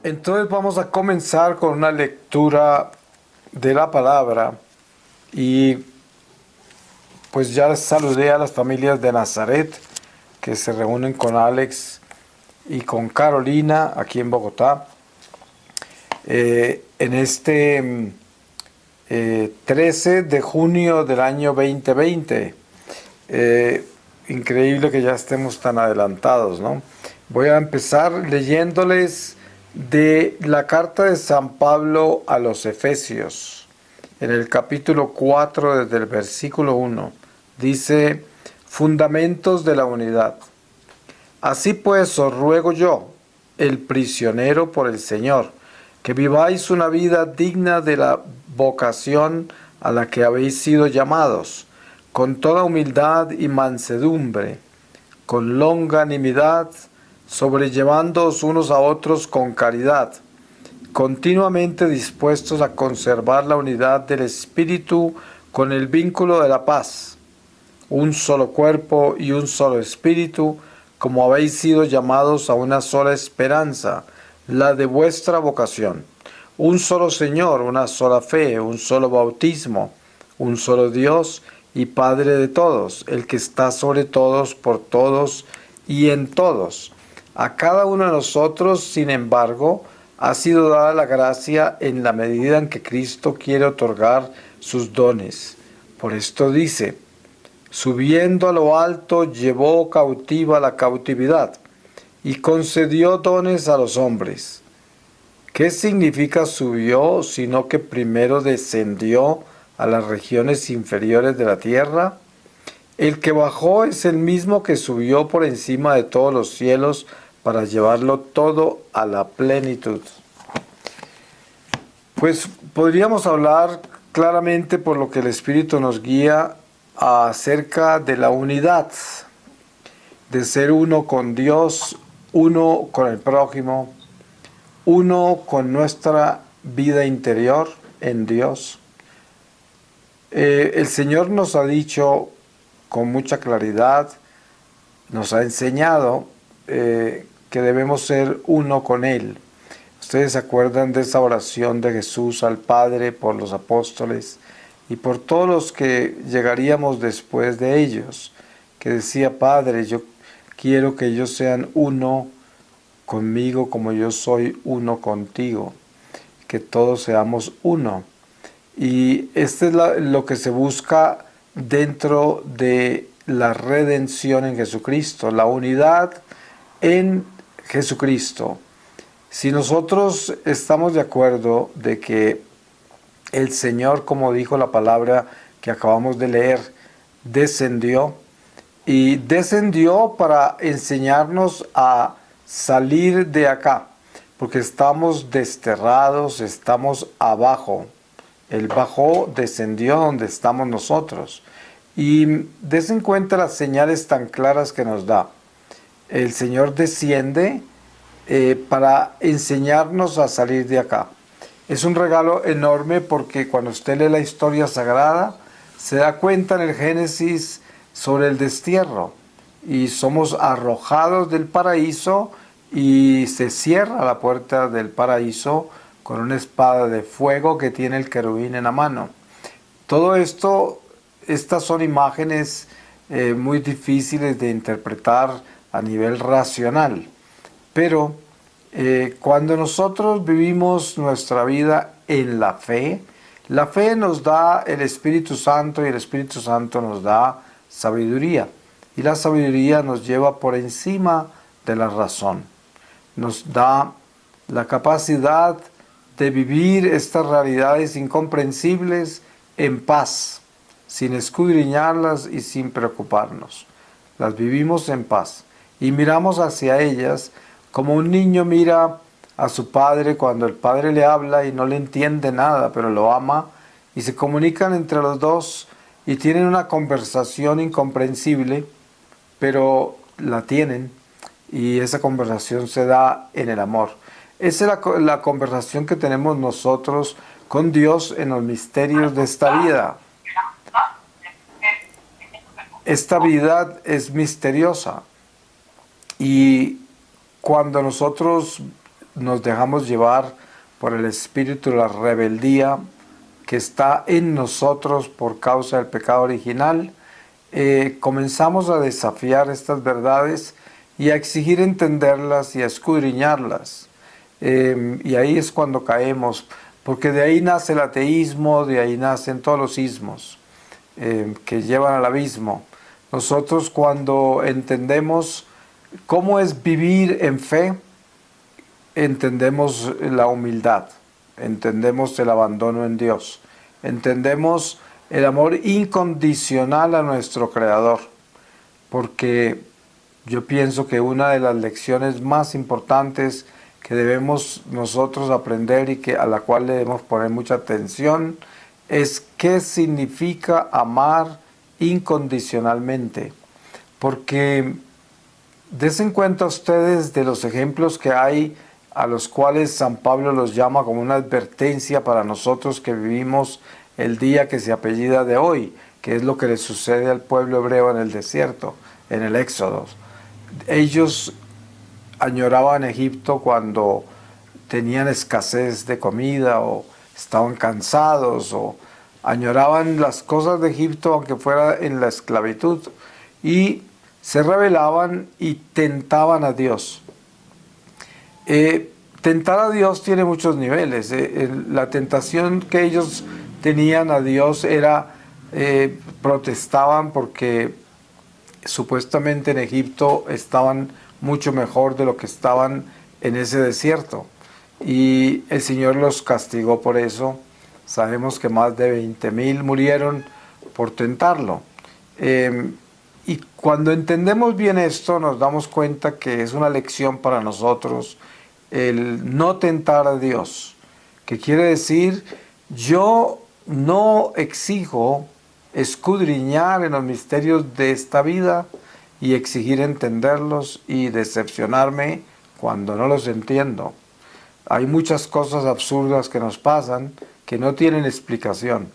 Entonces vamos a comenzar con una lectura de la palabra y pues ya saludé a las familias de Nazaret que se reúnen con Alex y con Carolina aquí en Bogotá. En este 13 de junio del año 2020. Increíble que ya estemos tan adelantados, ¿no? Voy a empezar leyéndoles de la carta de San Pablo a los Efesios, en el capítulo 4, desde el versículo 1. Dice: Fundamentos de la unidad. Así pues os ruego yo, el prisionero por el Señor, que viváis una vida digna de la vocación a la que habéis sido llamados, con toda humildad y mansedumbre, con longanimidad, sobrellevándoos unos a otros con caridad, continuamente dispuestos a conservar la unidad del Espíritu con el vínculo de la paz. Un solo cuerpo y un solo espíritu, como habéis sido llamados a una sola esperanza, la de vuestra vocación. Un solo Señor, una sola fe, un solo bautismo, un solo Dios y Padre de todos, el que está sobre todos, por todos y en todos. A cada uno de nosotros, sin embargo, ha sido dada la gracia en la medida en que Cristo quiere otorgar sus dones. Por esto dice: subiendo a lo alto, llevó cautiva la cautividad y concedió dones a los hombres. ¿Qué significa subió, sino que primero descendió a las regiones inferiores de la tierra? El que bajó es el mismo que subió por encima de todos los cielos para llevarlo todo a la plenitud. Pues podríamos hablar claramente, por lo que el Espíritu nos guía, acerca de la unidad, de ser uno con Dios, uno con el prójimo, uno con nuestra vida interior en Dios. El Señor nos ha dicho con mucha claridad, nos ha enseñado que debemos ser uno con Él. Ustedes se acuerdan de esa oración de Jesús al Padre por los apóstoles y por todos los que llegaríamos después de ellos, que decía: Padre, yo quiero que ellos sean uno conmigo como yo soy uno contigo, que todos seamos uno. Y este es lo que se busca dentro de la redención en Jesucristo, la unidad en Jesucristo. Si nosotros estamos de acuerdo de que el Señor, como dijo la palabra que acabamos de leer, descendió, y descendió para enseñarnos a salir de acá, porque estamos desterrados, estamos abajo. Él bajó, descendió donde estamos nosotros. Y des en cuenta las señales tan claras que nos da. El Señor desciende para enseñarnos a salir de acá. Es un regalo enorme, porque cuando usted lee la historia sagrada, se da cuenta en el Génesis sobre el destierro. Y somos arrojados del paraíso y se cierra la puerta del paraíso con una espada de fuego que tiene el querubín en la mano. Todo esto, estas son imágenes muy difíciles de interpretar a nivel racional. Pero cuando nosotros vivimos nuestra vida en la fe nos da el Espíritu Santo, y el Espíritu Santo nos da sabiduría. Y la sabiduría nos lleva por encima de la razón. Nos da la capacidad de vivir estas realidades incomprensibles en paz, sin escudriñarlas y sin preocuparnos. Las vivimos en paz y miramos hacia ellas como un niño mira a su padre cuando el padre le habla y no le entiende nada, pero lo ama, y se comunican entre los dos y tienen una conversación incomprensible, pero la tienen, y esa conversación se da en el amor. Esa es la conversación que tenemos nosotros con Dios en los misterios de esta vida. Esta vida es misteriosa y cuando nosotros nos dejamos llevar por el espíritu de la rebeldía que está en nosotros por causa del pecado original, comenzamos a desafiar estas verdades y a exigir entenderlas y a escudriñarlas. Y ahí es cuando caemos, porque de ahí nace el ateísmo, de ahí nacen todos los ismos que llevan al abismo. Nosotros cuando entendemos cómo es vivir en fe, entendemos la humildad, entendemos el abandono en Dios, entendemos el amor incondicional a nuestro Creador, porque yo pienso que una de las lecciones más importantes que debemos nosotros aprender y a la cual le debemos poner mucha atención es qué significa amar incondicionalmente, porque desen cuenta ustedes de los ejemplos que hay a los cuales San Pablo los llama como una advertencia para nosotros que vivimos el día que se apellida de hoy, que es lo que le sucede al pueblo hebreo en el desierto, en el Éxodo. Ellos añoraban Egipto cuando tenían escasez de comida o estaban cansados o añoraban las cosas de Egipto aunque fuera en la esclavitud y se rebelaban y tentaban a Dios. Tentar a Dios tiene muchos niveles. La tentación que ellos tenían a Dios era, protestaban porque supuestamente en Egipto estaban mucho mejor de lo que estaban en ese desierto. Y el Señor los castigó por eso. Sabemos que más de 20,000 murieron por tentarlo. Y cuando entendemos bien esto, nos damos cuenta que es una lección para nosotros el no tentar a Dios, que quiere decir, yo no exijo escudriñar en los misterios de esta vida y exigir entenderlos y decepcionarme cuando no los entiendo. Hay muchas cosas absurdas que nos pasan que no tienen explicación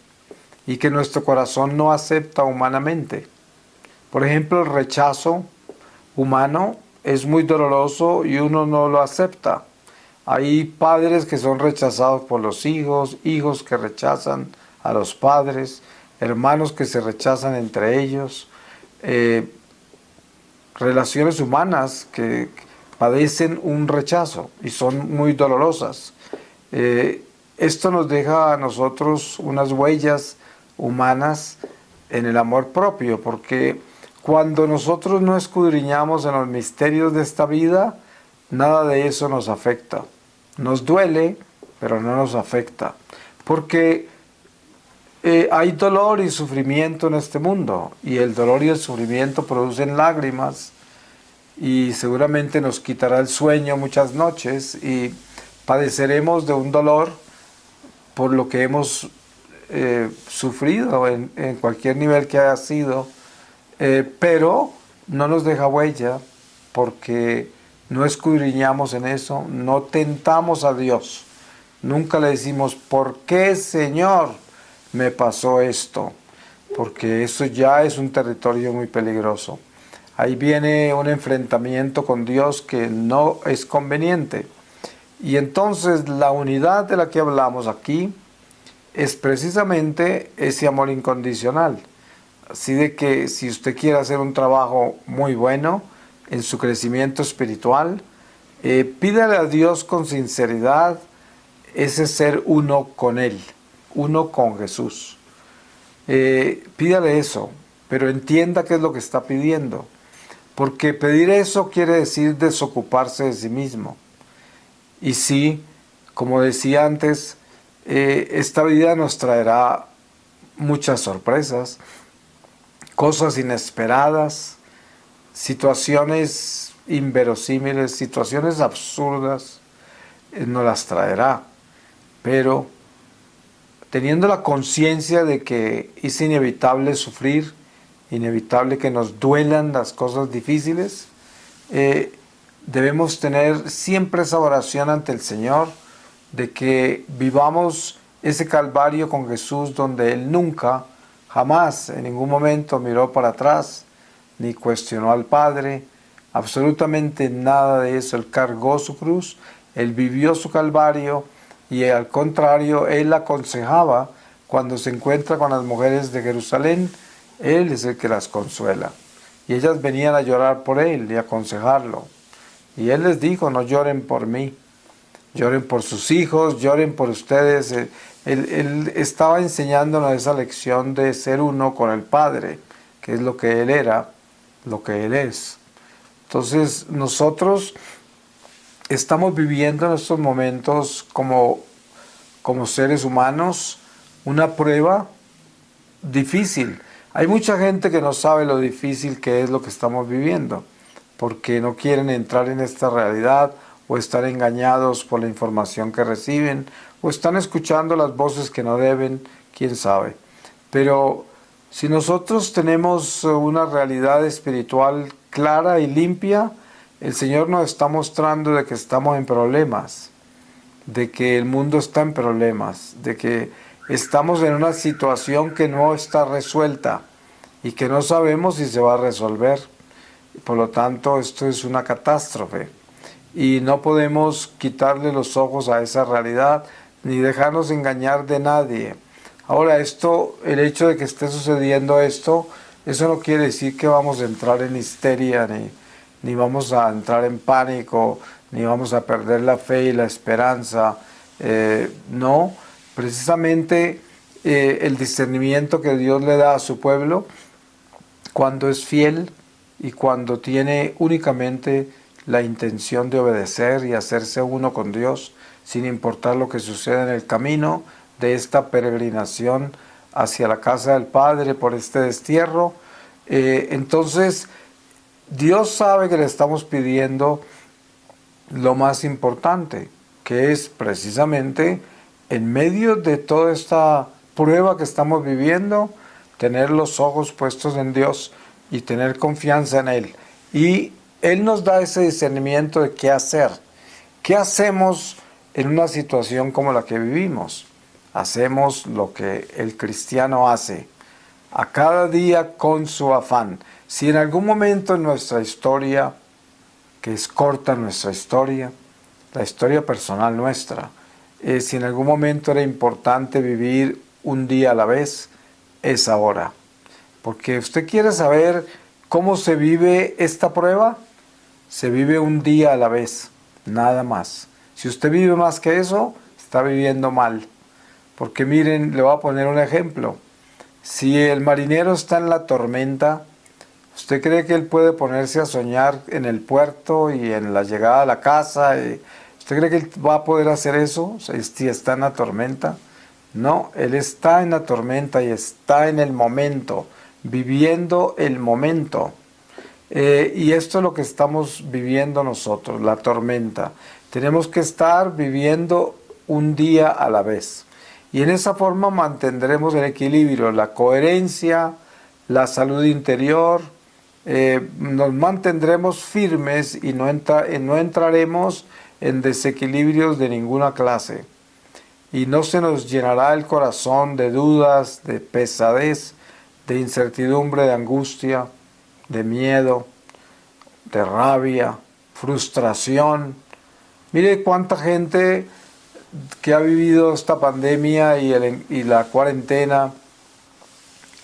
y que nuestro corazón no acepta humanamente. Por ejemplo, el rechazo humano es muy doloroso y uno no lo acepta. Hay padres que son rechazados por los hijos, hijos que rechazan a los padres, hermanos que se rechazan entre ellos, relaciones humanas que padecen un rechazo y son muy dolorosas. Esto nos deja a nosotros unas huellas humanas en el amor propio, porque cuando nosotros no escudriñamos en los misterios de esta vida, nada de eso nos afecta. Nos duele, pero no nos afecta. Porque hay dolor y sufrimiento en este mundo. Y el dolor y el sufrimiento producen lágrimas. Y seguramente nos quitará el sueño muchas noches. Y padeceremos de un dolor por lo que hemos sufrido en cualquier nivel que haya sido. Pero no nos deja huella porque no escudriñamos en eso, no tentamos a Dios. Nunca le decimos, ¿por qué, Señor, me pasó esto? Porque eso ya es un territorio muy peligroso. Ahí viene un enfrentamiento con Dios que no es conveniente. Y entonces la unidad de la que hablamos aquí es precisamente ese amor incondicional. Así de que si usted quiere hacer un trabajo muy bueno en su crecimiento espiritual, pídale a Dios con sinceridad ese ser uno con Él, uno con Jesús. Pídale eso, pero entienda qué es lo que está pidiendo. Porque pedir eso quiere decir desocuparse de sí mismo. Y sí, como decía antes, esta vida nos traerá muchas sorpresas, cosas inesperadas, situaciones inverosímiles, situaciones absurdas, nos las traerá. Pero teniendo la conciencia de que es inevitable sufrir, inevitable que nos duelan las cosas difíciles, debemos tener siempre esa oración ante el Señor de que vivamos ese Calvario con Jesús donde Él nunca, jamás, en ningún momento miró para atrás, ni cuestionó al Padre, absolutamente nada de eso. Él cargó su cruz, Él vivió su Calvario y al contrario, Él aconsejaba cuando se encuentra con las mujeres de Jerusalén, Él es el que las consuela. Y ellas venían a llorar por Él y a aconsejarlo. Y Él les dijo, no lloren por mí, lloren por sus hijos, lloren por ustedes. Él estaba enseñándonos esa lección de ser uno con el Padre, que es lo que Él era, lo que Él es. Entonces nosotros estamos viviendo en estos momentos como seres humanos una prueba difícil. Hay mucha gente que no sabe lo difícil que es lo que estamos viviendo, porque no quieren entrar en esta realidad o están engañados por la información que reciben o están escuchando las voces que no deben, quién sabe. Pero si nosotros tenemos una realidad espiritual clara y limpia, el Señor nos está mostrando de que estamos en problemas, de que el mundo está en problemas, de que estamos en una situación que no está resuelta y que no sabemos si se va a resolver. Por lo tanto, esto es una catástrofe y no podemos quitarle los ojos a esa realidad ni dejarnos engañar de nadie. Ahora, el hecho de que esté sucediendo esto, eso no quiere decir que vamos a entrar en histeria, ni vamos a entrar en pánico, ni vamos a perder la fe y la esperanza. No, precisamente el discernimiento que Dios le da a su pueblo cuando es fiel y cuando tiene únicamente la intención de obedecer y hacerse uno con Dios, sin importar lo que suceda en el camino de esta peregrinación hacia la casa del Padre por este destierro. Entonces, Dios sabe que le estamos pidiendo lo más importante, que es precisamente en medio de toda esta prueba que estamos viviendo, tener los ojos puestos en Dios y tener confianza en Él. Y Él nos da ese discernimiento de qué hacer. ¿Qué hacemos en una situación como la que vivimos? Hacemos lo que el cristiano hace, a cada día con su afán. Si en algún momento en nuestra historia, que es corta nuestra historia, la historia personal nuestra, si en algún momento era importante vivir un día a la vez, es ahora. Porque usted quiere saber cómo se vive esta prueba, se vive un día a la vez, nada más. Si usted vive más que eso, está viviendo mal. Porque miren, le voy a poner un ejemplo. Si el marinero está en la tormenta, ¿usted cree que él puede ponerse a soñar en el puerto y en la llegada a la casa? ¿Usted cree que él va a poder hacer eso si está en la tormenta? No, él está en la tormenta y está en el momento, viviendo el momento. Y esto es lo que estamos viviendo nosotros, la tormenta. Tenemos que estar viviendo un día a la vez. Y en esa forma mantendremos el equilibrio, la coherencia, la salud interior. Nos mantendremos firmes y no entraremos en desequilibrios de ninguna clase. Y no se nos llenará el corazón de dudas, de pesadez, de incertidumbre, de angustia, de miedo, de rabia, frustración. Mire cuánta gente que ha vivido esta pandemia y la cuarentena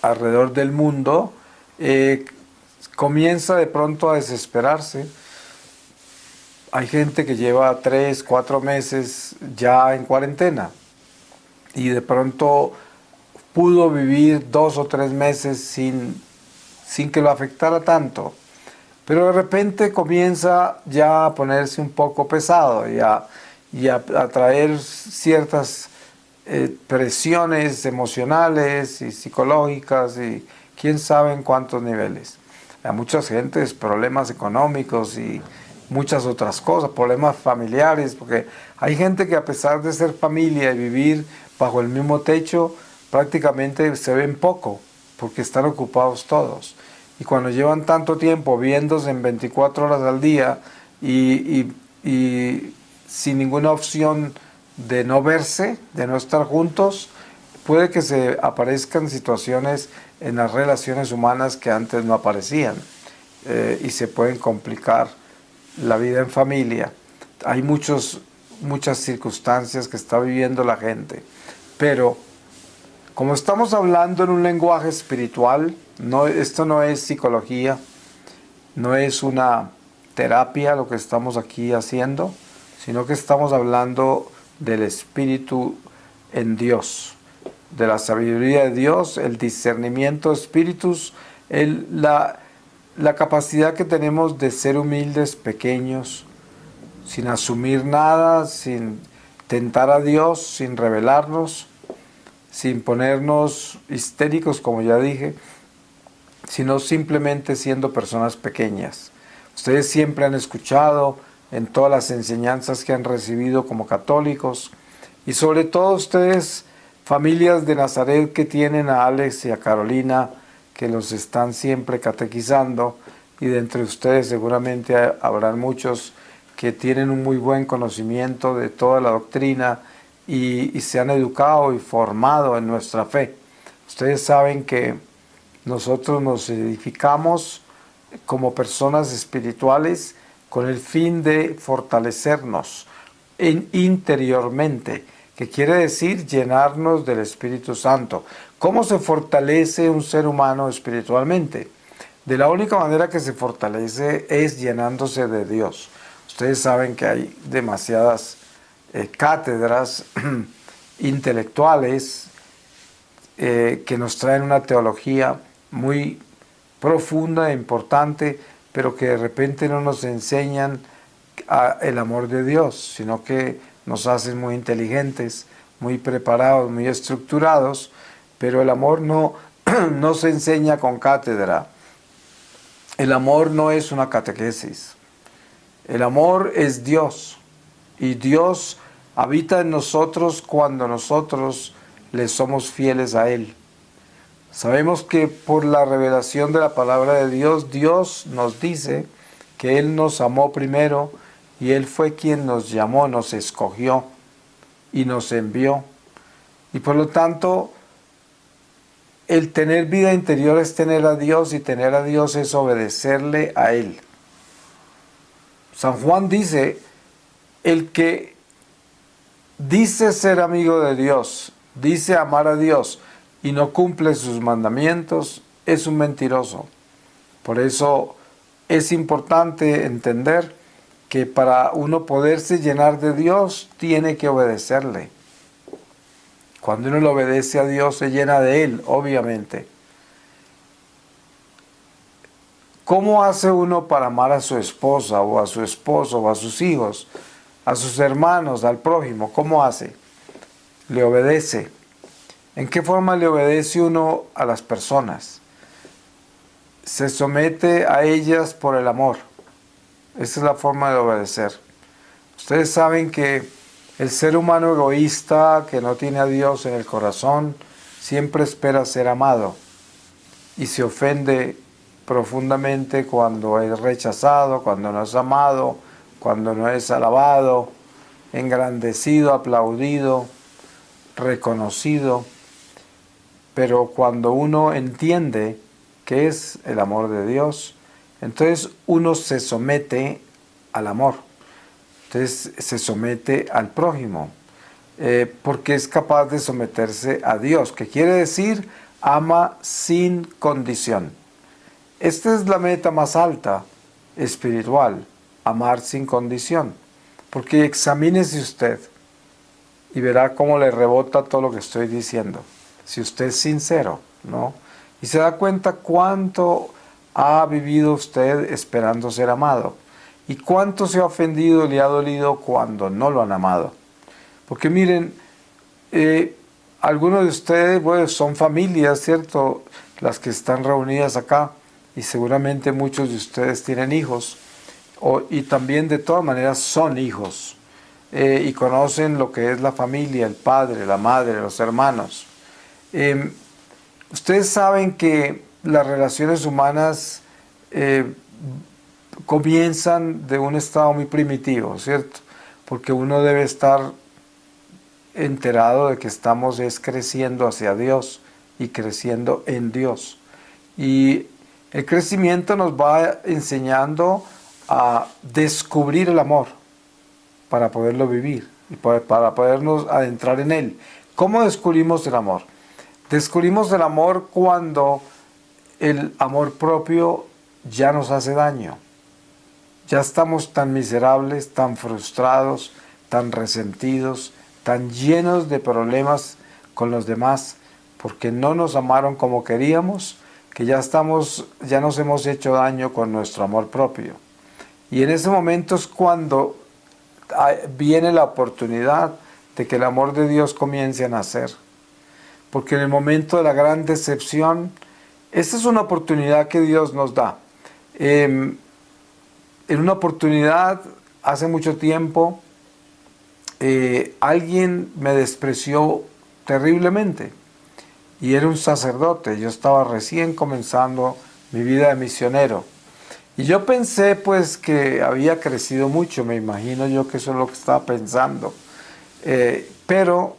alrededor del mundo comienza de pronto a desesperarse. Hay gente que lleva 3, 4 meses ya en cuarentena y de pronto pudo vivir 2 o 3 meses sin que lo afectara tanto. Pero de repente comienza ya a ponerse un poco pesado y a traer ciertas presiones emocionales y psicológicas y quién sabe en cuántos niveles. A mucha gente problemas económicos y muchas otras cosas, problemas familiares, porque hay gente que a pesar de ser familia y vivir bajo el mismo techo, prácticamente se ven poco, porque están ocupados todos. Y cuando llevan tanto tiempo viéndose en 24 horas al día y sin ninguna opción de no verse, de no estar juntos, puede que se aparezcan situaciones en las relaciones humanas que antes no aparecían, y se pueden complicar la vida en familia. Hay muchas circunstancias que está viviendo la gente, pero como estamos hablando en un lenguaje espiritual, esto no es psicología, no es una terapia lo que estamos aquí haciendo, sino que estamos hablando del Espíritu en Dios, de la sabiduría de Dios, el discernimiento de espíritus, la capacidad que tenemos de ser humildes, pequeños, sin asumir nada, sin tentar a Dios, sin rebelarnos, sin ponernos histéricos, como ya dije, sino simplemente siendo personas pequeñas. Ustedes siempre han escuchado en todas las enseñanzas que han recibido como católicos, y sobre todo ustedes, familias de Nazaret que tienen a Alex y a Carolina, que los están siempre catequizando, y de entre ustedes seguramente habrán muchos que tienen un muy buen conocimiento de toda la doctrina y se han educado y formado en nuestra fe. Ustedes saben que nosotros nos edificamos como personas espirituales con el fin de fortalecernos interiormente, que quiere decir llenarnos del Espíritu Santo. ¿Cómo se fortalece un ser humano espiritualmente? De la única manera que se fortalece es llenándose de Dios. Ustedes saben que hay demasiadas cátedras intelectuales que nos traen una teología muy profunda e importante, pero que de repente no nos enseñan el amor de Dios, sino que nos hacen muy inteligentes, muy preparados, muy estructurados, pero el amor no, no se enseña con cátedra. El amor no es una catequesis. El amor es Dios, y Dios habita en nosotros cuando nosotros le somos fieles a Él. Sabemos que por la revelación de la palabra de Dios, Dios nos dice que Él nos amó primero y Él fue quien nos llamó, nos escogió y nos envió. Y por lo tanto, el tener vida interior es tener a Dios, y tener a Dios es obedecerle a Él. San Juan dice, el que dice ser amigo de Dios, dice amar a Dios y no cumple sus mandamientos, es un mentiroso. Por eso es importante entender que para uno poderse llenar de Dios, tiene que obedecerle. Cuando uno le obedece a Dios, se llena de Él, obviamente. ¿Cómo hace uno para amar a su esposa, o a su esposo, o a sus hijos, a sus hermanos, al prójimo? ¿Cómo hace? Le obedece. ¿En qué forma le obedece uno a las personas? Se somete a ellas por el amor. Esa es la forma de obedecer. Ustedes saben que el ser humano egoísta, que no tiene a Dios en el corazón, siempre espera ser amado y se ofende profundamente cuando es rechazado, cuando no es amado, cuando no es alabado, engrandecido, aplaudido, reconocido. Pero cuando uno entiende qué es el amor de Dios, entonces uno se somete al amor. Entonces se somete al prójimo, porque es capaz de someterse a Dios, que quiere decir ama sin condición. Esta es la meta más alta espiritual, amar sin condición. Porque examínese usted y verá cómo le rebota todo lo que estoy diciendo. Si usted es sincero, ¿no? Y se da cuenta cuánto ha vivido usted esperando ser amado. Y cuánto se ha ofendido y le ha dolido cuando no lo han amado. Porque miren, algunos de ustedes, bueno, son familias, ¿cierto? Las que están reunidas acá. Y seguramente muchos de ustedes tienen hijos. Y también de todas maneras son hijos. Y conocen lo que es la familia, el padre, la madre, los hermanos. Ustedes saben que las relaciones humanas comienzan de un estado muy primitivo, ¿cierto? Porque uno debe estar enterado de que estamos es creciendo hacia Dios y creciendo en Dios. Y el crecimiento nos va enseñando a descubrir el amor para poderlo vivir y para podernos adentrar en él. ¿Cómo descubrimos el amor? Descubrimos el amor cuando el amor propio ya nos hace daño. Ya estamos tan miserables, tan frustrados, tan resentidos, tan llenos de problemas con los demás, porque no nos amaron como queríamos, que ya nos hemos hecho daño con nuestro amor propio. Y en ese momento es cuando viene la oportunidad de que el amor de Dios comience a nacer. Porque en el momento de la gran decepción, esta es una oportunidad que Dios nos da. En una oportunidad, hace mucho tiempo, alguien me despreció terriblemente. Y era un sacerdote. Yo estaba recién comenzando mi vida de misionero. Y yo pensé pues que había crecido mucho. Me imagino yo que eso es lo que estaba pensando. Pero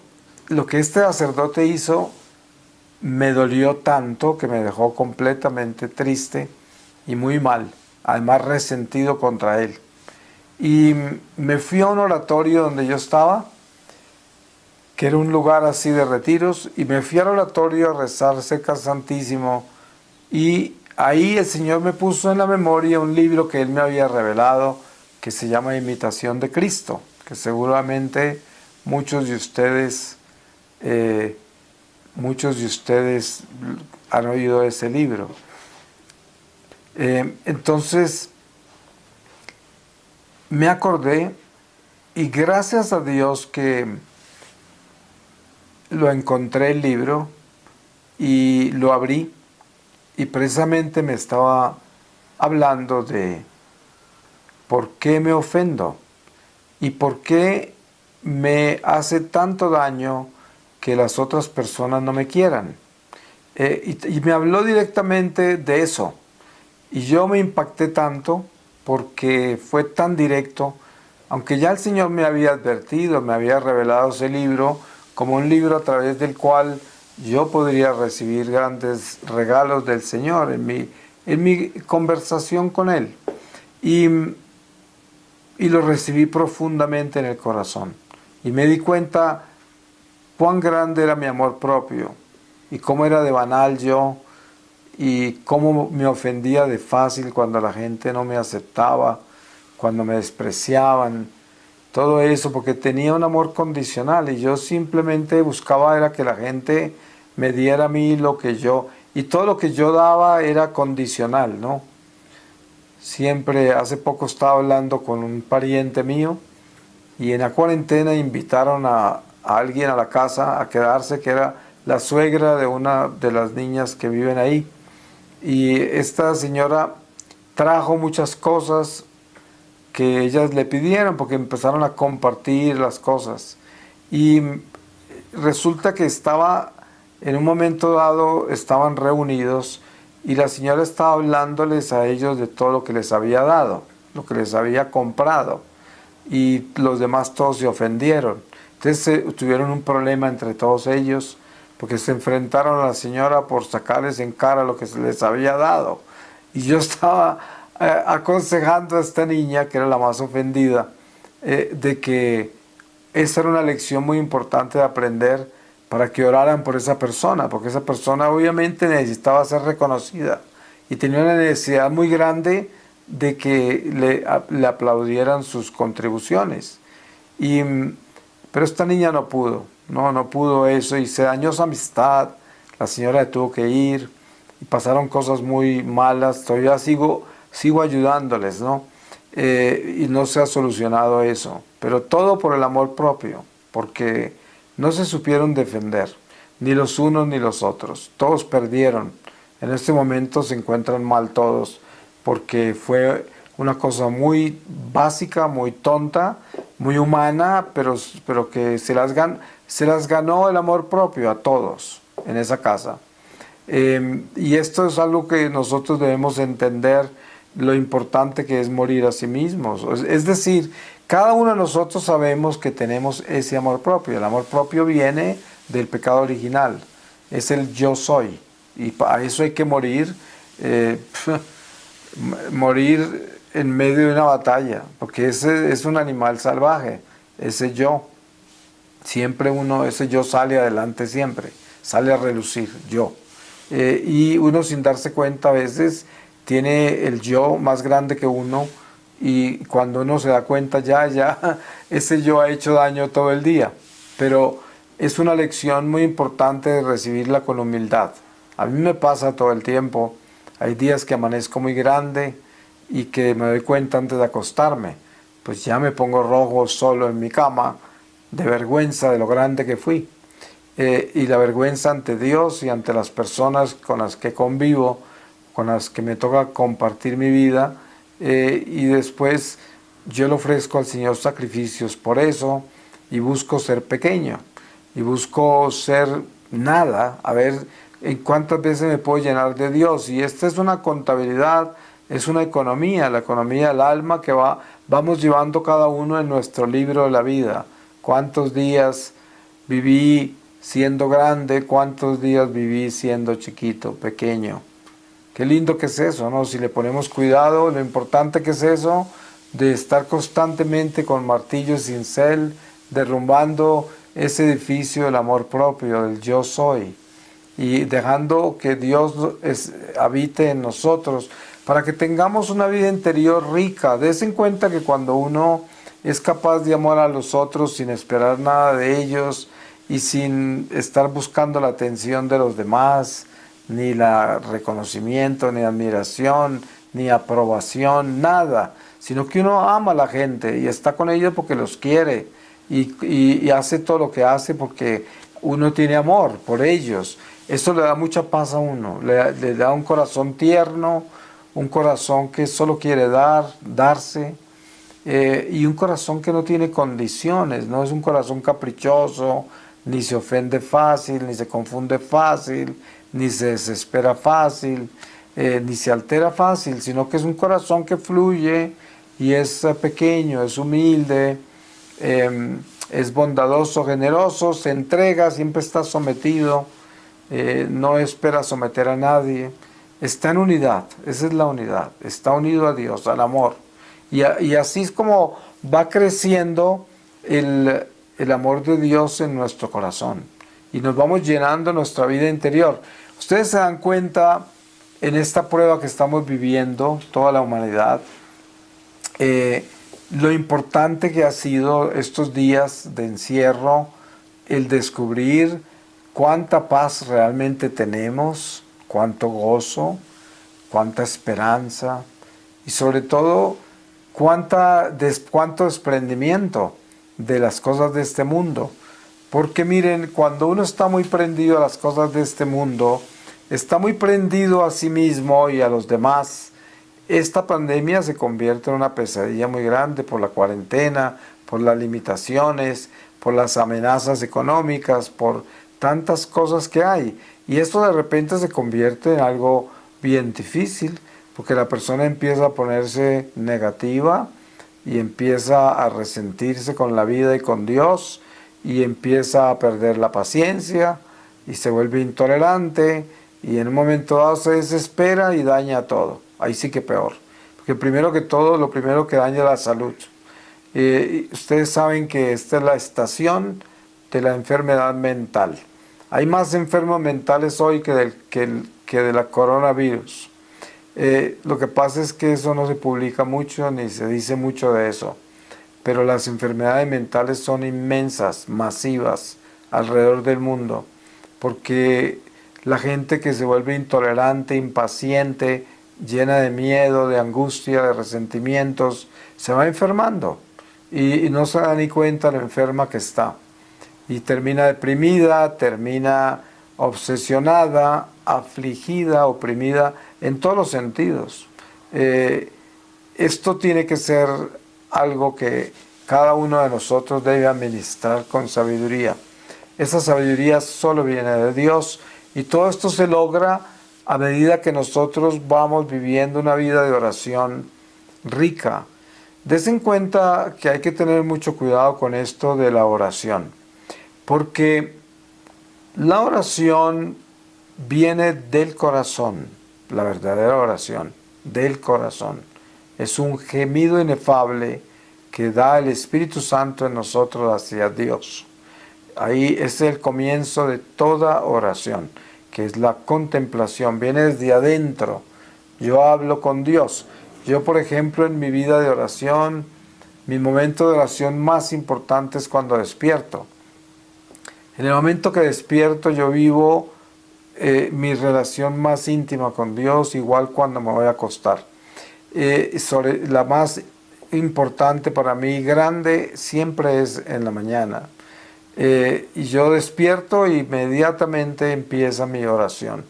lo que este sacerdote hizo me dolió tanto que me dejó completamente triste y muy mal, además resentido contra él. Y me fui a un oratorio donde yo estaba, que era un lugar así de retiros, y me fui al oratorio a rezar cerca al Santísimo, y ahí el Señor me puso en la memoria un libro que Él me había revelado, que se llama Imitación de Cristo, que seguramente muchos de ustedes han oído ese libro. Entonces me acordé, y gracias a Dios que lo encontré el libro y lo abrí, y precisamente me estaba hablando de por qué me ofendo y por qué me hace tanto daño que las otras personas no me quieran. Y me habló directamente de eso. Y yo me impacté tanto porque fue tan directo, aunque ya el Señor me había advertido, me había revelado ese libro como un libro a través del cual yo podría recibir grandes regalos del Señor en mi conversación con Él. Y lo recibí profundamente en el corazón. Y me di cuenta cuán grande era mi amor propio y cómo era de banal yo y cómo me ofendía de fácil cuando la gente no me aceptaba, cuando me despreciaban, todo eso porque tenía un amor condicional y yo simplemente buscaba era que la gente me diera a mí lo que yo, y todo lo que yo daba era condicional, ¿no? Siempre, hace poco estaba hablando con un pariente mío y en la cuarentena invitaron a alguien a la casa a quedarse, que era la suegra de una de las niñas que viven ahí. Y esta señora trajo muchas cosas que ellas le pidieron porque empezaron a compartir las cosas. Y resulta que en un momento dado, estaban reunidos y la señora estaba hablándoles a ellos de todo lo que les había dado, lo que les había comprado. Y los demás todos se ofendieron. Entonces tuvieron un problema entre todos ellos porque se enfrentaron a la señora por sacarles en cara lo que se les había dado. Y yo estaba aconsejando a esta niña, que era la más ofendida, de que esa era una lección muy importante de aprender para que oraran por esa persona, porque esa persona obviamente necesitaba ser reconocida y tenía una necesidad muy grande de que le aplaudieran sus contribuciones. Pero esta niña no pudo, no pudo eso y se dañó su amistad, la señora le tuvo que ir y pasaron cosas muy malas, todavía sigo ayudándoles, ¿no? Y no se ha solucionado eso, pero todo por el amor propio, porque no se supieron defender, ni los unos ni los otros, todos perdieron. En este momento se encuentran mal todos, porque fue una cosa muy básica, muy tonta, muy humana, pero que se las ganó el amor propio a todos en esa casa. Y esto es algo que nosotros debemos entender, lo importante que es morir a sí mismos. Es decir, Cada uno de nosotros sabemos que tenemos ese amor propio. El amor propio viene del pecado original. Es el yo soy. Y para eso hay que morir, morir en medio de una batalla, porque ese es un animal salvaje, ese yo. Siempre ese yo sale adelante siempre, sale a relucir, yo. Y uno sin darse cuenta a veces tiene el yo más grande que uno y cuando uno se da cuenta ya ese yo ha hecho daño todo el día. Pero es una lección muy importante de recibirla con humildad. A mí me pasa todo el tiempo. Hay días que amanezco muy grande y que me doy cuenta antes de acostarme. Pues ya me pongo rojo solo en mi cama de vergüenza de lo grande que fui. Y la vergüenza ante Dios y ante las personas con las que convivo, con las que me toca compartir mi vida, y después yo le ofrezco al Señor sacrificios por eso y busco ser pequeño y busco ser nada, a ver en cuántas veces me puedo llenar de Dios. Y esta es una contabilidad, es una economía, la economía del alma que vamos llevando cada uno en nuestro libro de la vida. ¿Cuántos días viví siendo grande? ¿Cuántos días viví siendo chiquito, pequeño? Qué lindo que es eso, ¿no? Si le ponemos cuidado, lo importante que es eso, de estar constantemente con martillo y cincel, derrumbando ese edificio del amor propio, del yo soy, y dejando que Dios habite en nosotros, para que tengamos una vida interior rica. Des en cuenta que cuando uno es capaz de amar a los otros sin esperar nada de ellos y sin estar buscando la atención de los demás, ni la reconocimiento, ni admiración, ni aprobación, nada, sino que uno ama a la gente y está con ellos porque los quiere y hace todo lo que hace porque uno tiene amor por ellos. Eso le da mucha paz a uno, le da un corazón tierno, un corazón que solo quiere darse, y un corazón que no tiene condiciones, no es un corazón caprichoso, ni se ofende fácil, ni se confunde fácil, ni se desespera fácil, ni se altera fácil, sino que es un corazón que fluye y es pequeño, es humilde, es bondadoso, generoso, se entrega, siempre está sometido, no espera someter a nadie, está en unidad, esa es la unidad, está unido a Dios, al amor. Y así es como va creciendo el amor de Dios en nuestro corazón. Y nos vamos llenando nuestra vida interior. Ustedes se dan cuenta en esta prueba que estamos viviendo, toda la humanidad, lo importante que ha sido estos días de encierro, el descubrir cuánta paz realmente tenemos, cuánto gozo, cuánta esperanza y sobre todo cuánto desprendimiento de las cosas de este mundo. Porque miren, cuando uno está muy prendido a las cosas de este mundo, está muy prendido a sí mismo y a los demás, esta pandemia se convierte en una pesadilla muy grande por la cuarentena, por las limitaciones, por las amenazas económicas, por tantas cosas que hay. Y esto de repente se convierte en algo bien difícil, porque la persona empieza a ponerse negativa y empieza a resentirse con la vida y con Dios y empieza a perder la paciencia y se vuelve intolerante y en un momento dado se desespera y daña todo. Ahí sí que peor, porque primero que todo, lo primero que daña es la salud. Ustedes saben que esta es la estación de la enfermedad mental. Hay más enfermos mentales hoy que de la coronavirus. Lo que pasa es que eso no se publica mucho ni se dice mucho de eso, pero las enfermedades mentales son inmensas, masivas, alrededor del mundo, porque la gente que se vuelve intolerante, impaciente, llena de miedo, de angustia, de resentimientos, se va enfermando y no se da ni cuenta lo enferma que está. Y termina deprimida, termina obsesionada, afligida, oprimida, en todos los sentidos. Esto tiene que ser algo que cada uno de nosotros debe administrar con sabiduría. Esa sabiduría solo viene de Dios y todo esto se logra a medida que nosotros vamos viviendo una vida de oración rica, Des en cuenta que hay que tener mucho cuidado con esto de la oración, porque la oración viene del corazón, la verdadera oración, del corazón. Es un gemido inefable que da el Espíritu Santo en nosotros hacia Dios. Ahí es el comienzo de toda oración, que es la contemplación, viene desde adentro. Yo hablo con Dios. Yo, por ejemplo, en mi vida de oración, mi momento de oración más importante es cuando despierto. En el momento que despierto yo vivo mi relación más íntima con Dios, igual cuando me voy a acostar. La más importante para mí, grande, siempre es en la mañana. Y yo despierto e inmediatamente empieza mi oración.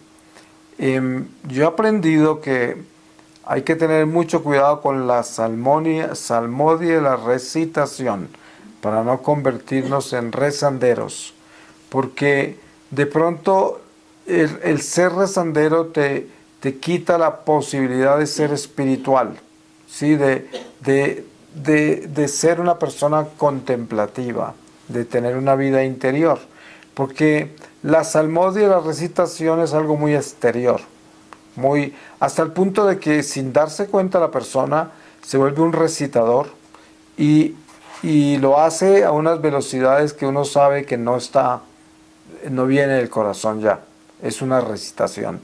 Yo he aprendido que hay que tener mucho cuidado con la salmodia y la recitación para no convertirnos en rezanderos, porque de pronto el ser rezandero te quita la posibilidad de ser espiritual, ¿sí? De ser una persona contemplativa, de tener una vida interior, porque la salmodia y la recitación es algo muy exterior, muy, hasta el punto de que sin darse cuenta la persona se vuelve un recitador y, y lo hace a unas velocidades que uno sabe que no viene del corazón ya, es una recitación,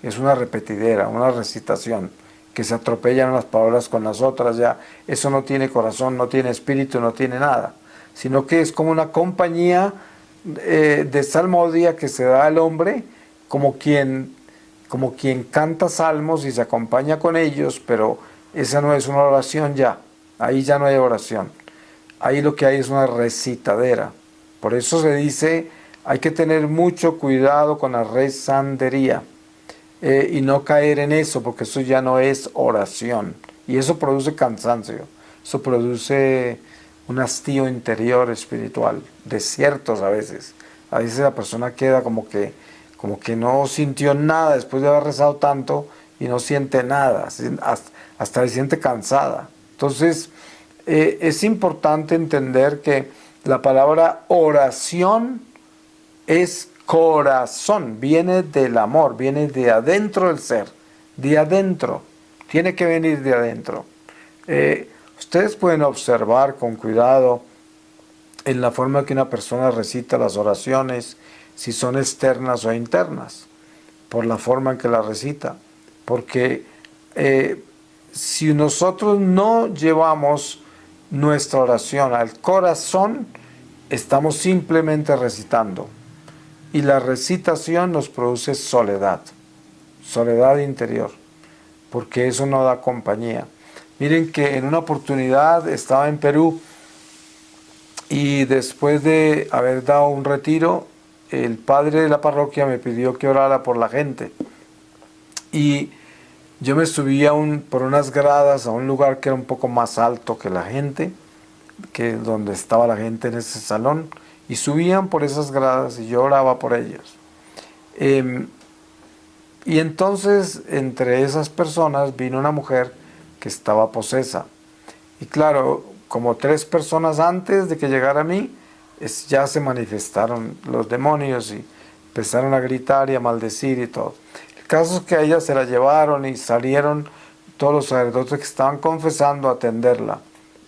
es una repetidera, una recitación, que se atropellan unas palabras con las otras ya, eso no tiene corazón, no tiene espíritu, no tiene nada, sino que es como una compañía de salmodia que se da al hombre como quien canta salmos y se acompaña con ellos, pero esa no es una oración ya, ahí ya no hay oración, ahí lo que hay es una recitadera. Por eso se dice, hay que tener mucho cuidado con la rezandería y no caer en eso, porque eso ya no es oración. Y eso produce cansancio, eso produce un hastío interior espiritual, desiertos a veces. A veces la persona queda como que no sintió nada después de haber rezado tanto y no siente nada, hasta se siente cansada. Entonces, es importante entender que la palabra oración es corazón, viene del amor, viene de adentro del ser, de adentro, tiene que venir de adentro. Ustedes pueden observar con cuidado en la forma que una persona recita las oraciones, si son externas o internas, por la forma en que las recita, porque si nosotros no llevamos nuestra oración al corazón, estamos simplemente recitando. Y la recitación nos produce soledad, soledad interior, porque eso no da compañía. Miren que en una oportunidad estaba en Perú y después de haber dado un retiro, el padre de la parroquia me pidió que orara por la gente. Y yo me subí por unas gradas a un lugar que era un poco más alto que la gente, que donde estaba la gente en ese salón, y subían por esas gradas y yo oraba por ellos. Y entonces entre esas personas vino una mujer que estaba posesa. Y claro, como 3 personas antes de que llegara a mí, ya se manifestaron los demonios y empezaron a gritar y a maldecir y todo. El caso es que a ella se la llevaron y salieron todos los sacerdotes que estaban confesando a atenderla.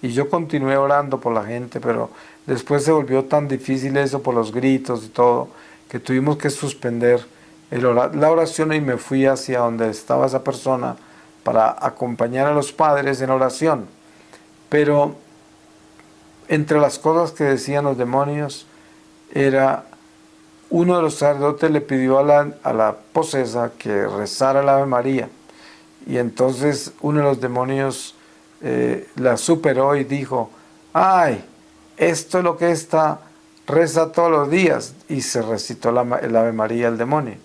Y yo continué orando por la gente, pero después se volvió tan difícil eso por los gritos y todo, que tuvimos que suspender la oración y me fui hacia donde estaba esa persona para acompañar a los padres en oración. Pero entre las cosas que decían los demonios era, uno de los sacerdotes le pidió a la posesa que rezara el Ave María. Y entonces uno de los demonios la superó y dijo, ay, esto es lo que esta reza todos los días. Y se recitó el Ave María al demonio.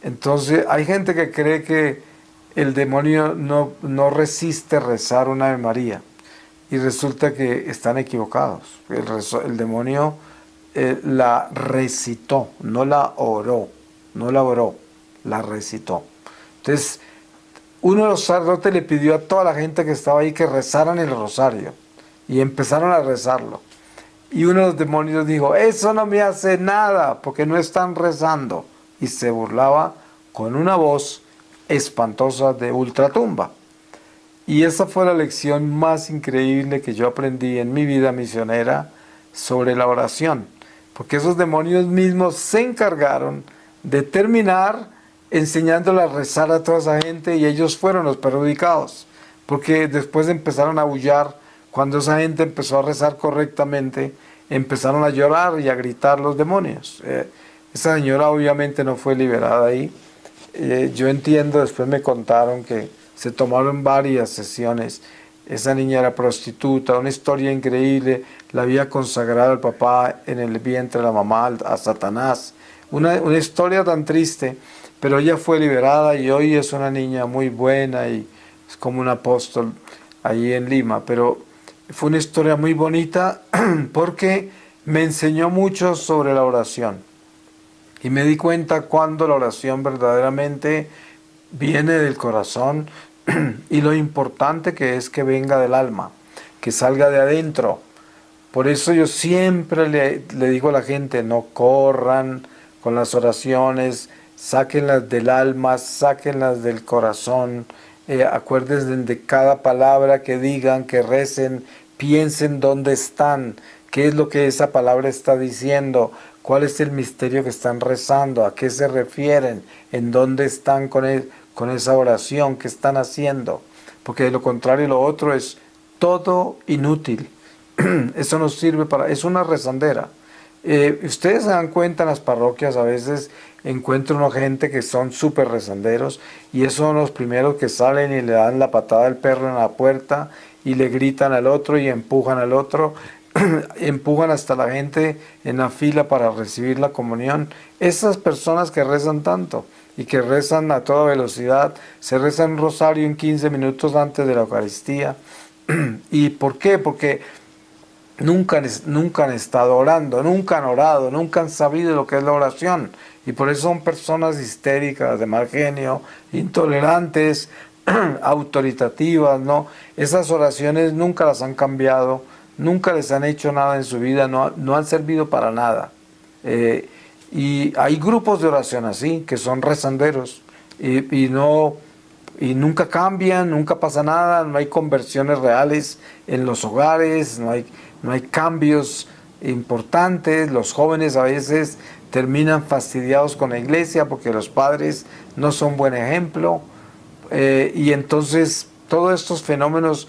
Entonces hay gente que cree que el demonio no resiste rezar una Ave María. Y resulta que están equivocados. El demonio la recitó, no la oró, la recitó. Entonces, uno de los sacerdotes le pidió a toda la gente que estaba ahí que rezaran el rosario y empezaron a rezarlo. Y uno de los demonios dijo, eso no me hace nada porque no están rezando. Y se burlaba con una voz espantosa de ultratumba. Y esa fue la lección más increíble que yo aprendí en mi vida misionera sobre la oración. Porque esos demonios mismos se encargaron de terminar enseñándole a rezar a toda esa gente y ellos fueron los perjudicados. Porque después empezaron a aullar. Cuando esa gente empezó a rezar correctamente, empezaron a llorar y a gritar los demonios. Esa señora obviamente no fue liberada ahí. Yo entiendo, después me contaron que se tomaron varias sesiones. Esa niña era prostituta, una historia increíble. La había consagrado el papá en el vientre de la mamá a Satanás. Una historia tan triste, pero ella fue liberada y hoy es una niña muy buena y es como un apóstol ahí en Lima. Pero fue una historia muy bonita porque me enseñó mucho sobre la oración. Y me di cuenta cuando la oración verdaderamente viene del corazón y lo importante que es que venga del alma, que salga de adentro. Por eso yo siempre le digo a la gente, no corran con las oraciones, sáquenlas del alma, sáquenlas del corazón, acuérdense de cada palabra que digan, que recen, piensen dónde están, qué es lo que esa palabra está diciendo, cuál es el misterio que están rezando, a qué se refieren, en dónde están con esa oración, qué están haciendo. Porque de lo contrario, lo otro es todo inútil. Eso no sirve para... Es una rezandera. Ustedes se dan cuenta en las parroquias, a veces encuentro una gente que son súper rezanderos y esos son los primeros que salen y le dan la patada del perro en la puerta y le gritan al otro y empujan al otro, empujan hasta la gente en la fila para recibir la comunión. Esas personas que rezan tanto y que rezan a toda velocidad, se rezan un rosario en 15 minutos antes de la Eucaristía. ¿Y por qué? Porque nunca han estado orando, nunca han orado, nunca han sabido lo que es la oración. Y por eso son personas histéricas, de mal genio, intolerantes, autoritativas, ¿no? Esas oraciones nunca las han cambiado, nunca les han hecho nada en su vida, no han servido para nada. Y hay grupos de oración así, que son rezanderos, y nunca cambian, nunca pasa nada, no hay conversiones reales en los hogares, no hay cambios importantes. Los jóvenes a veces terminan fastidiados con la iglesia porque los padres no son buen ejemplo, y entonces todos estos fenómenos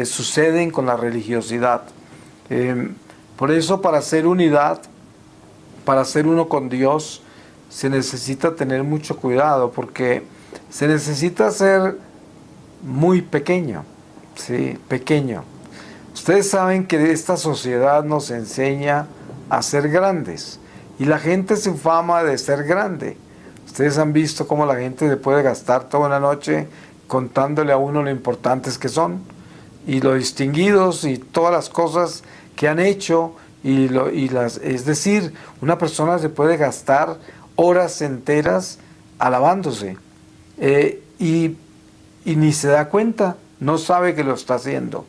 suceden con la religiosidad. Por eso, para hacer unidad, para ser uno con Dios, se necesita tener mucho cuidado, porque se necesita ser muy pequeño, ¿sí? Pequeño. Ustedes saben que esta sociedad nos enseña a ser grandes y la gente se infama de ser grande. Ustedes han visto cómo la gente se puede gastar toda una noche contándole a uno lo importantes que son y lo distinguidos y todas las cosas que han hecho es decir, una persona se puede gastar horas enteras alabándose, y ni se da cuenta, no sabe que lo está haciendo.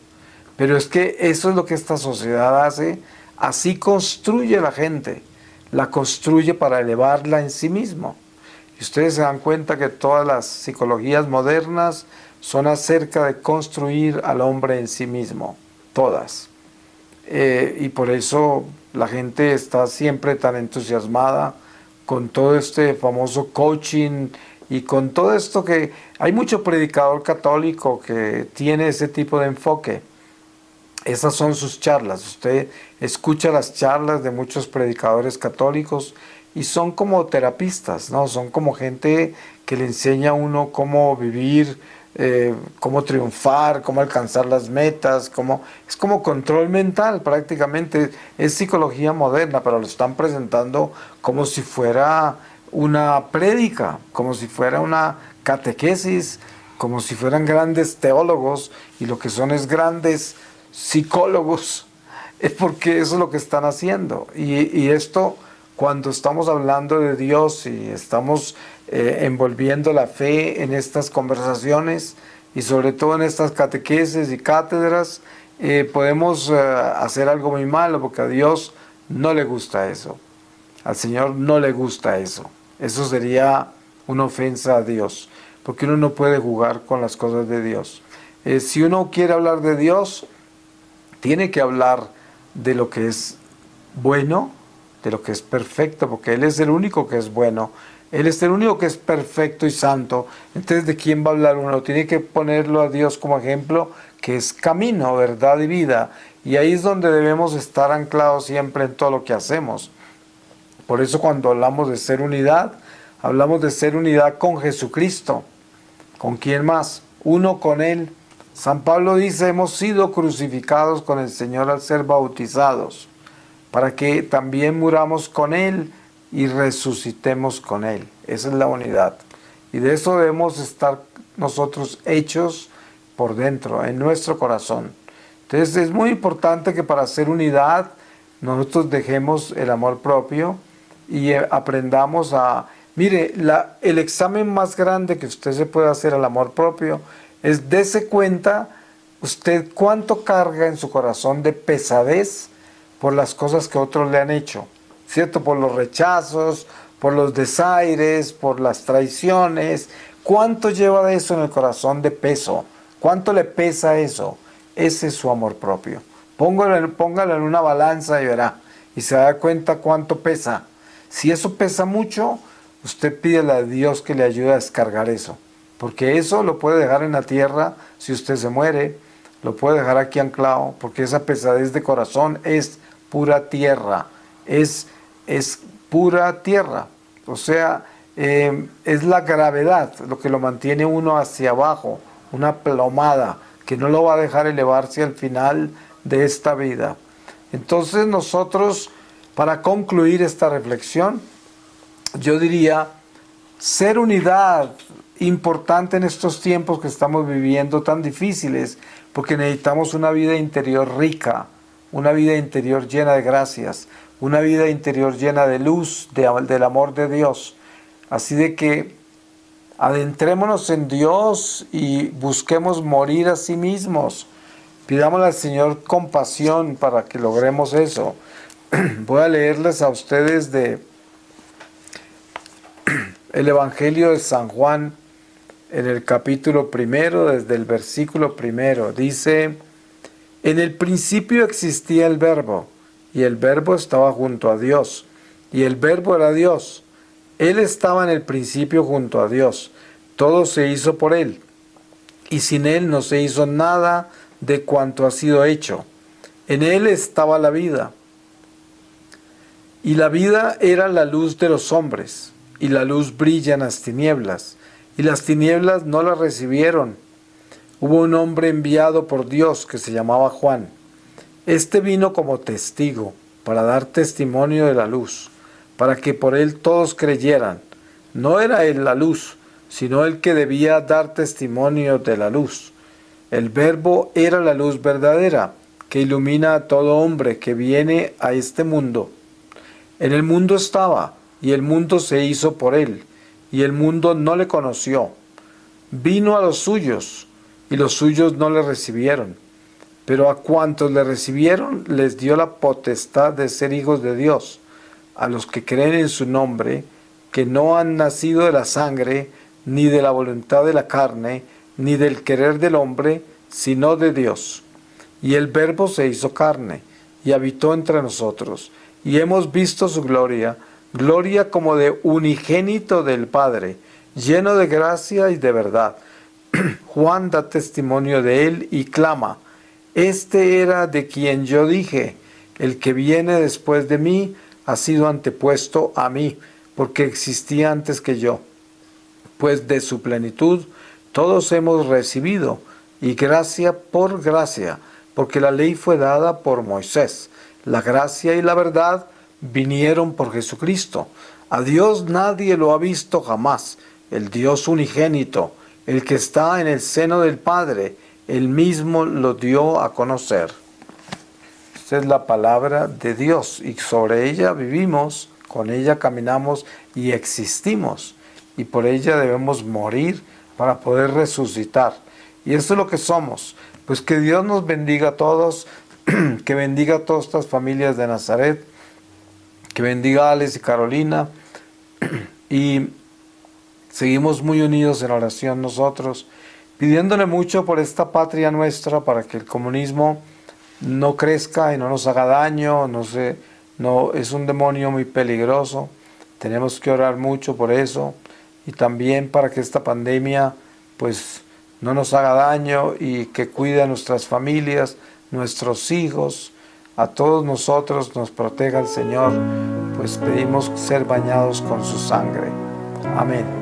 Pero es que eso es lo que esta sociedad hace, así construye la gente, la construye para elevarla en sí mismo. Y ustedes se dan cuenta que todas las psicologías modernas son acerca de construir al hombre en sí mismo, todas. Y por eso la gente está siempre tan entusiasmada con todo este famoso coaching y con todo esto, que hay mucho predicador católico que tiene ese tipo de enfoque. Esas son sus charlas. Usted escucha las charlas de muchos predicadores católicos y son como terapistas, ¿no? Son como gente que le enseña a uno cómo vivir, cómo triunfar, cómo alcanzar las metas, es como control mental prácticamente. Es psicología moderna, pero lo están presentando como si fuera una prédica, como si fuera una catequesis, como si fueran grandes teólogos, y lo que son es grandes psicólogos, es porque eso es lo que están haciendo. Y esto, cuando estamos hablando de Dios y estamos envolviendo la fe en estas conversaciones y sobre todo en estas catequesis y cátedras, podemos hacer algo muy malo porque a Dios no le gusta eso. Al Señor no le gusta eso. Eso sería una ofensa a Dios, porque uno no puede jugar con las cosas de Dios. Si uno quiere hablar de Dios, tiene que hablar de lo que es bueno, de lo que es perfecto, porque Él es el único que es bueno. Él es el único que es perfecto y santo. Entonces, ¿de quién va a hablar uno? Tiene que ponerlo a Dios como ejemplo, que es camino, verdad y vida. Y ahí es donde debemos estar anclados siempre en todo lo que hacemos. Por eso cuando hablamos de ser unidad, hablamos de ser unidad con Jesucristo. ¿Con quién más? Uno con Él. San Pablo dice, hemos sido crucificados con el Señor al ser bautizados, para que también muramos con Él y resucitemos con Él. Esa es la unidad. Y de eso debemos estar nosotros hechos por dentro, en nuestro corazón. Entonces es muy importante que para hacer unidad nosotros dejemos el amor propio y aprendamos a... Mire, el examen más grande que usted se puede hacer al amor propio es dése cuenta usted cuánto carga en su corazón de pesadez por las cosas que otros le han hecho, ¿cierto? Por los rechazos, por los desaires, por las traiciones. ¿Cuánto lleva de eso en el corazón de peso? ¿Cuánto le pesa eso? Ese es su amor propio. Póngalo en una balanza y verá. Y se da cuenta cuánto pesa. Si eso pesa mucho, usted pídele a Dios que le ayude a descargar eso. Porque eso lo puede dejar en la tierra si usted se muere. Lo puede dejar aquí anclado. Porque esa pesadez de corazón es pura tierra. Es pura tierra. O sea, es la gravedad lo que lo mantiene uno hacia abajo. Una plomada que no lo va a dejar elevarse al final de esta vida. Entonces nosotros, para concluir esta reflexión, yo diría, ser unidad importante en estos tiempos que estamos viviendo tan difíciles, porque necesitamos una vida interior rica, una vida interior llena de gracias, una vida interior llena de luz, del amor de Dios. Así de que adentrémonos en Dios y busquemos morir a sí mismos. Pidámosle al Señor compasión para que logremos eso. Voy a leerles a ustedes de el Evangelio de San Juan en el capítulo 1, desde el versículo 1. Dice, en el principio existía el Verbo, y el Verbo estaba junto a Dios, y el Verbo era Dios. Él estaba en el principio junto a Dios. Todo se hizo por Él, y sin Él no se hizo nada de cuanto ha sido hecho. En Él estaba la vida, y la vida era la luz de los hombres, y la luz brilla en las tinieblas, y las tinieblas no la recibieron. Hubo un hombre enviado por Dios que se llamaba Juan. Este vino como testigo, para dar testimonio de la luz, para que por él todos creyeran. No era él la luz, sino el que debía dar testimonio de la luz. El Verbo era la luz verdadera, que ilumina a todo hombre que viene a este mundo. En el mundo estaba, y el mundo se hizo por él, y el mundo no le conoció. Vino a los suyos, y los suyos no le recibieron. Pero a cuantos le recibieron, les dio la potestad de ser hijos de Dios, a los que creen en su nombre, que no han nacido de la sangre, ni de la voluntad de la carne, ni del querer del hombre, sino de Dios. Y el Verbo se hizo carne, y habitó entre nosotros, y hemos visto su gloria, gloria como de unigénito del Padre, lleno de gracia y de verdad. Juan da testimonio de él y clama, este era de quien yo dije, el que viene después de mí ha sido antepuesto a mí, porque existía antes que yo. Pues de su plenitud todos hemos recibido, y gracia por gracia, porque la ley fue dada por Moisés. La gracia y la verdad vinieron por Jesucristo. A Dios nadie lo ha visto jamás, el Dios unigénito, el que está en el seno del Padre, Él mismo lo dio a conocer. Esta es la palabra de Dios y sobre ella vivimos, con ella caminamos y existimos, y por ella debemos morir para poder resucitar. Y eso es lo que somos. Pues que Dios nos bendiga a todos, que bendiga a todas estas familias de Nazaret, que bendiga a Alex y Carolina, y seguimos muy unidos en oración nosotros, pidiéndole mucho por esta patria nuestra, para que el comunismo no crezca y no nos haga daño. No, es un demonio muy peligroso. Tenemos que orar mucho por eso, y también para que esta pandemia pues no nos haga daño, y que cuide a nuestras familias, nuestros hijos, a todos nosotros, nos proteja el Señor, pues pedimos ser bañados con su sangre. Amén.